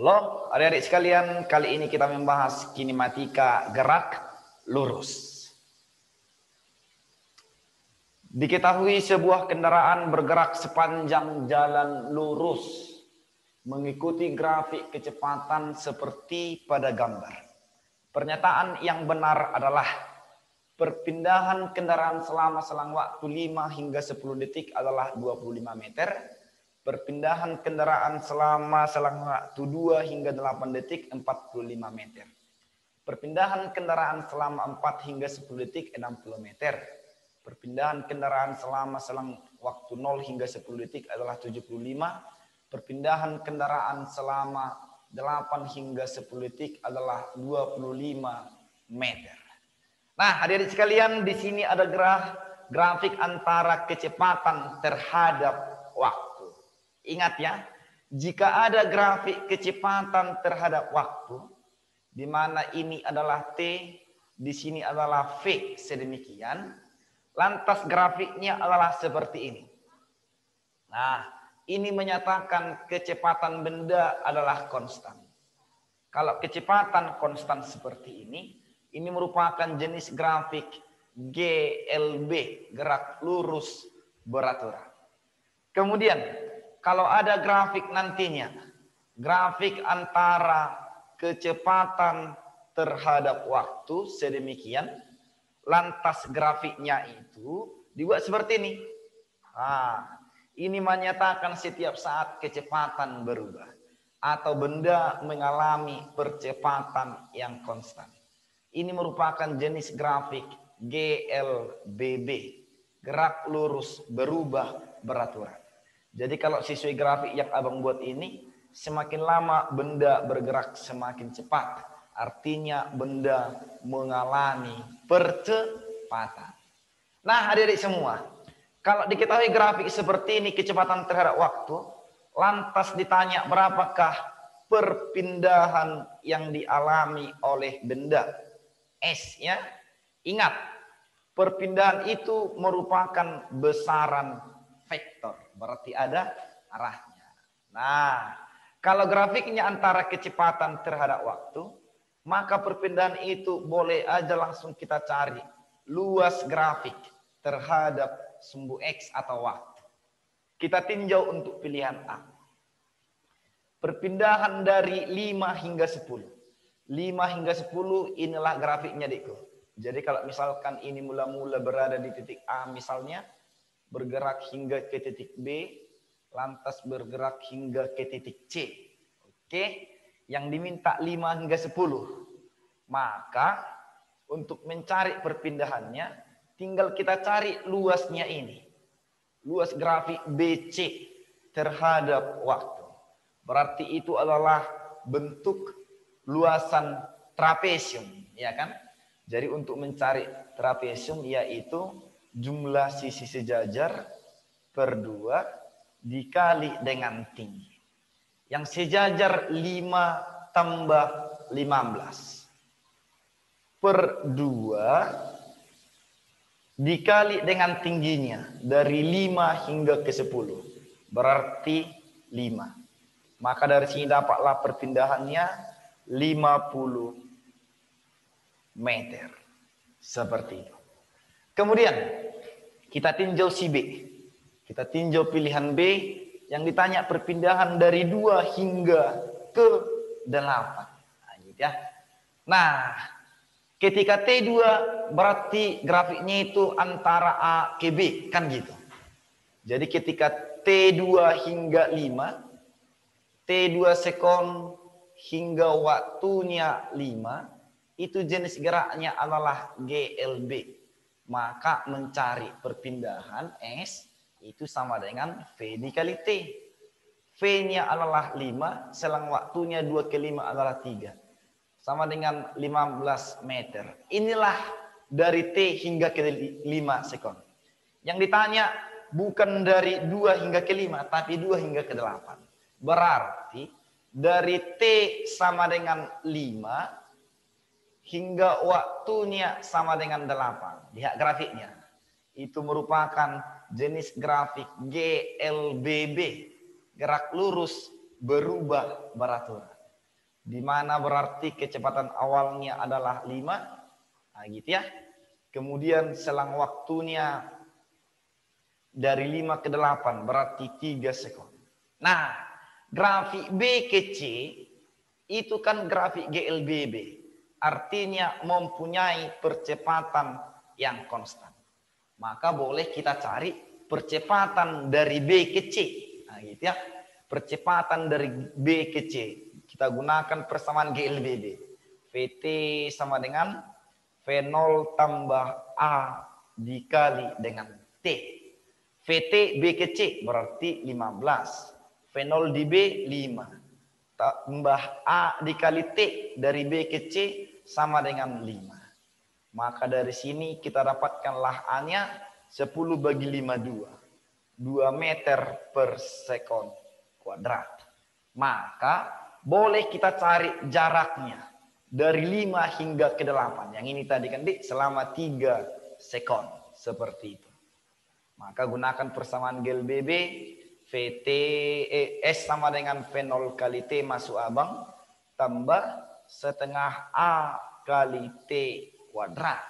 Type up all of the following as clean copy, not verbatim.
Halo adik-adik sekalian, kali ini kita membahas kinematika gerak lurus. Diketahui sebuah kendaraan bergerak sepanjang jalan lurus mengikuti grafik kecepatan seperti pada gambar. Pernyataan yang benar adalah perpindahan kendaraan selama selang waktu 5 hingga 10 detik adalah 25 meter. Perpindahan kendaraan selama selang waktu 2 hingga 8 detik 45 meter. Perpindahan kendaraan selama 4 hingga 10 detik 60 meter. Perpindahan kendaraan selama selang waktu 0 hingga 10 detik adalah 75. Perpindahan kendaraan selama 8 hingga 10 detik adalah 25 meter. Nah, adik-adik sekalian, di sini ada grafik antara kecepatan terhadap waktu. Ingat ya, jika ada grafik kecepatan terhadap waktu, di mana ini adalah T, di sini adalah V, sedemikian, lantas grafiknya adalah seperti ini. Nah, ini menyatakan kecepatan benda adalah konstan. Kalau kecepatan konstan seperti ini merupakan jenis grafik GLB, gerak lurus beraturan. Kemudian, kalau ada grafik nantinya, grafik antara kecepatan terhadap waktu sedemikian, lantas grafiknya itu dibuat seperti ini. Nah, ini menyatakan setiap saat kecepatan berubah atau benda mengalami percepatan yang konstan. Ini merupakan jenis grafik GLBB, gerak lurus berubah beraturan. Jadi kalau sesuai grafik yang abang buat ini, semakin lama benda bergerak semakin cepat. Artinya benda mengalami percepatan. Nah, adik-adik semua, kalau diketahui grafik seperti ini kecepatan terhadap waktu, lantas ditanya berapakah perpindahan yang dialami oleh benda S ya. Ingat, perpindahan itu merupakan besaran vektor, berarti ada arahnya. Nah, kalau grafiknya antara kecepatan terhadap waktu, maka perpindahan itu boleh aja langsung kita cari luas grafik terhadap sumbu X atau waktu. Kita tinjau untuk pilihan A. Perpindahan dari 5 hingga 10. 5 hingga 10 inilah grafiknya, Dikku. Jadi kalau misalkan ini mula-mula berada di titik A misalnya, bergerak hingga ke titik B, lantas bergerak hingga ke titik C. Oke, yang diminta 5 hingga 10. Maka untuk mencari perpindahannya, tinggal kita cari luasnya ini. Luas grafik BC terhadap waktu. Berarti itu adalah bentuk luasan trapesium, ya kan? Jadi untuk mencari trapesium yaitu jumlah sisi sejajar per 2 dikali dengan tinggi. Yang sejajar 5 tambah 15 per 2 dikali dengan tingginya dari 5 hingga ke 10. Berarti 5. Maka dari sini dapatlah perpindahannya 50 meter. Seperti itu. Kemudian kita tinjau si B. Kita tinjau pilihan B yang ditanya perpindahan dari 2 hingga ke 8. Nah, gitu ya. Nah, ketika T2 berarti grafiknya itu antara A ke B, kan gitu. Jadi ketika T2 hingga 5, T2 sekon hingga waktunya 5, itu jenis geraknya adalah GLB. Maka mencari perpindahan S itu sama dengan V dikali T. V-nya adalah 5, selang waktunya 2 ke 5 adalah 3. Sama dengan 15 meter. Inilah dari T hingga ke 5 sekon. Yang ditanya bukan dari 2 hingga ke 5, tapi 2 hingga ke 8. Berarti dari T sama dengan 5 hingga waktunya sama dengan 8. Lihat grafiknya. Itu merupakan jenis grafik GLBB. Gerak lurus berubah beraturan. di mana berarti kecepatan awalnya adalah 5. Nah, gitu ya. Kemudian selang waktunya dari 5 ke 8 berarti 3 sekon. Nah, grafik B ke C itu kan grafik GLBB. Artinya mempunyai percepatan yang konstan. Maka boleh kita cari percepatan dari B ke C. Nah, gitu ya. Percepatan dari B ke C. Kita gunakan persamaan GLBB. VT sama dengan V0 tambah A dikali dengan T. VT B ke C berarti 15. V0 di B 5. Tambah A dikali T dari B ke C sama dengan 5. Maka dari sini kita dapatkanlah A-nya 10 bagi 5 2 meter per sekon kuadrat. Maka boleh kita cari jaraknya dari 5 hingga ke 8. Yang ini tadi kan selama 3 sekon. Seperti itu. Maka gunakan persamaan GLBB. VT S sama dengan V0 kali T masuk abang. Tambah setengah A kali T kuadrat.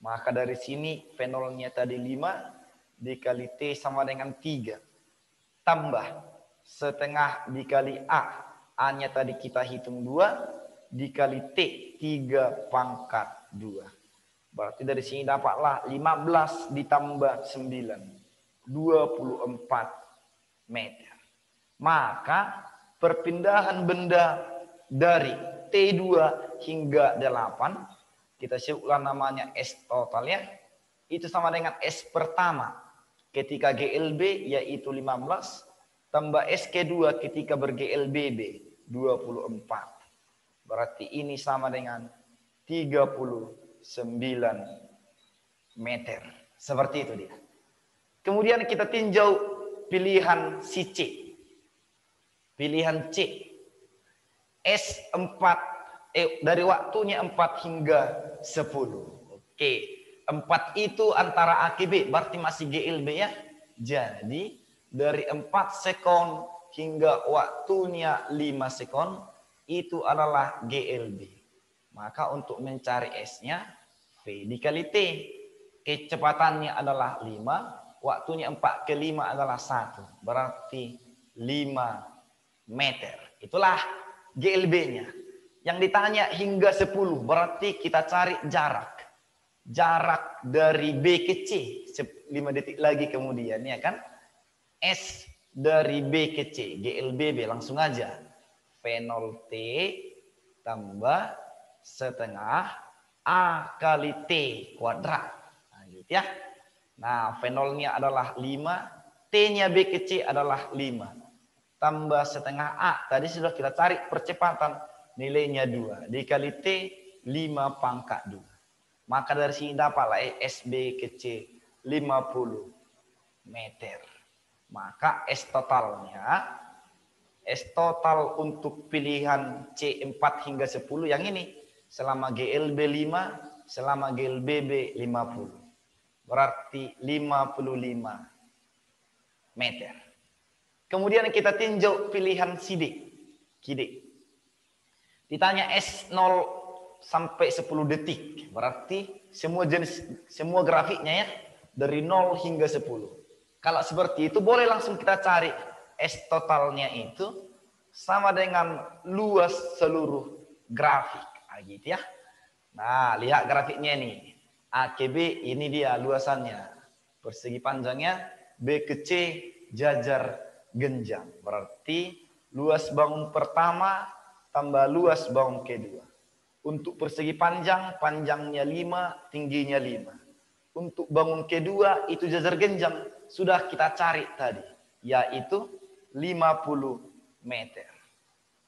Maka dari sini V0-nya tadi 5 dikali T sama dengan 3. Tambah setengah dikali A. A-nya tadi kita hitung 2 dikali T 3 pangkat 2. Berarti dari sini dapatlah 15 ditambah 9. 24 meter. Maka perpindahan benda dari T2 hingga 8. Kita sebutlah namanya S total ya. Itu sama dengan S pertama ketika GLB yaitu 15. Tambah S kedua ketika ber-GLBB 24. Berarti ini sama dengan 39 meter. Seperti itu dia. Kemudian kita tinjau pilihan si C. Pilihan C. S4 dari waktunya 4 hingga 10. Oke. 4 itu antara A ke B. Berarti masih GLB ya. Jadi dari 4 sekon hingga waktunya 5 sekon. Itu adalah GLB. Maka untuk mencari S-nya, V dikali T. Kecepatannya adalah 5. Waktunya 4 ke 5 adalah 1. Berarti 5 meter. Itulah GLB-nya. Yang ditanya hingga 10. Berarti kita cari jarak. Jarak dari B ke C. 5 detik lagi kemudian. Ya kan? S dari B ke C. GLBB. Langsung aja. V0T tambah setengah A kali T kuadrat. Nah, gitu ya. Nah, V0-nya adalah 5. T-nya B ke C adalah 5. Tambah setengah A. Tadi sudah kita cari percepatan. Nilainya 2. Dikali T 5 pangkat 2. Maka dari sini dapatlah SB ke C 50 meter. Maka S totalnya untuk pilihan C4 hingga 10 yang ini. Selama GLB 5, selama GLBB 50. Berarti 55 meter. Kemudian kita tinjau pilihan CD. Ditanya S0 sampai 10 detik. Berarti semua grafiknya ya. Dari 0 hingga 10. Kalau seperti itu boleh langsung kita cari. S totalnya itu sama dengan luas seluruh grafik. Nah, gitu ya. Nah, lihat grafiknya ini. A ke B ini dia luasannya. Persegi panjangnya. B ke C jajar genjang. Berarti luas bangun pertama tambah luas bangun kedua. Untuk persegi panjang, panjangnya 5, tingginya 5. Untuk bangun kedua itu jajar genjang. Sudah kita cari tadi. Yaitu 50 meter.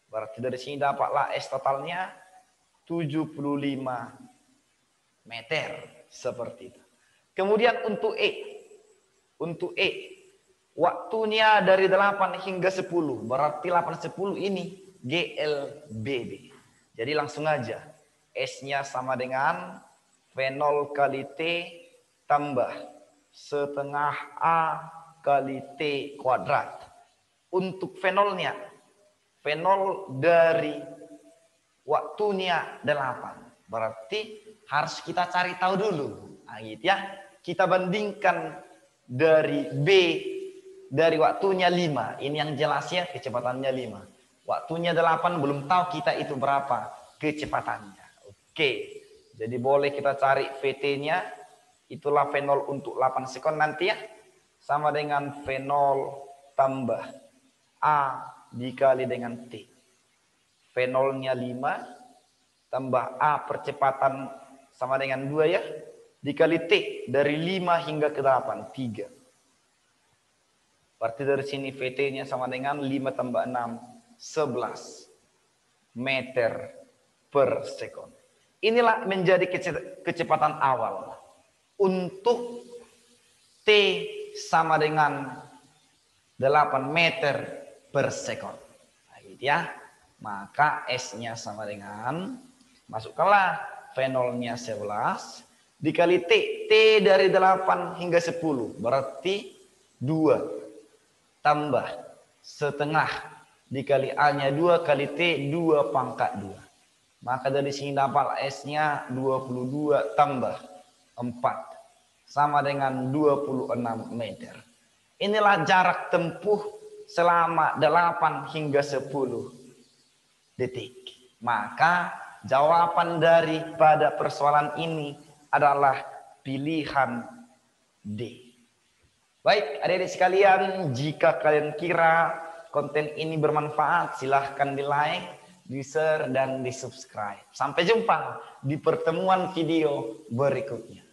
Berarti dari sini dapatlah S totalnya 75 meter. Seperti itu. Kemudian untuk E. Untuk E. Waktunya dari 8 hingga 10. Berarti 8-10 ini GLBB. Jadi langsung aja. S-nya sama dengan V0 kali T tambah setengah A kali T kuadrat. Untuk V0-nya. V0 dari waktunya 8. Berarti harus kita cari tahu dulu. Nah, gitu ya. Kita bandingkan dari B, dari waktunya 5. Ini yang jelas ya, kecepatannya 5. Waktunya 8, belum tahu kita itu berapa kecepatannya. Oke, jadi boleh kita cari VT-nya. Itulah V0 untuk 8 sekon nanti ya. Sama dengan V0 tambah A dikali dengan T. V0-nya 5 tambah A percepatan sama dengan 2 ya. Dikali T dari 5 hingga ke 8, 3. Berarti dari sini VT-nya sama dengan 5 tambah 6, 11 meter per sekon. Inilah menjadi kecepatan awal. Untuk T sama dengan 8 meter per sekon. Nah, gitu ya. Maka S-nya sama dengan, masukkanlah V0-nya 11 dikali T. T dari 8 hingga 10 berarti 2 tambah setengah dikali A-nya 2 kali T 2 pangkat 2. Maka dari sini dapat S-nya 22 tambah 4 sama dengan 26 meter. Inilah jarak tempuh selama 8 hingga 10 detik. Maka jawaban daripada persoalan ini adalah pilihan D. Baik, adik-adik sekalian, jika kalian kira konten ini bermanfaat, silahkan di like, di share, dan di subscribe. Sampai jumpa di pertemuan video berikutnya.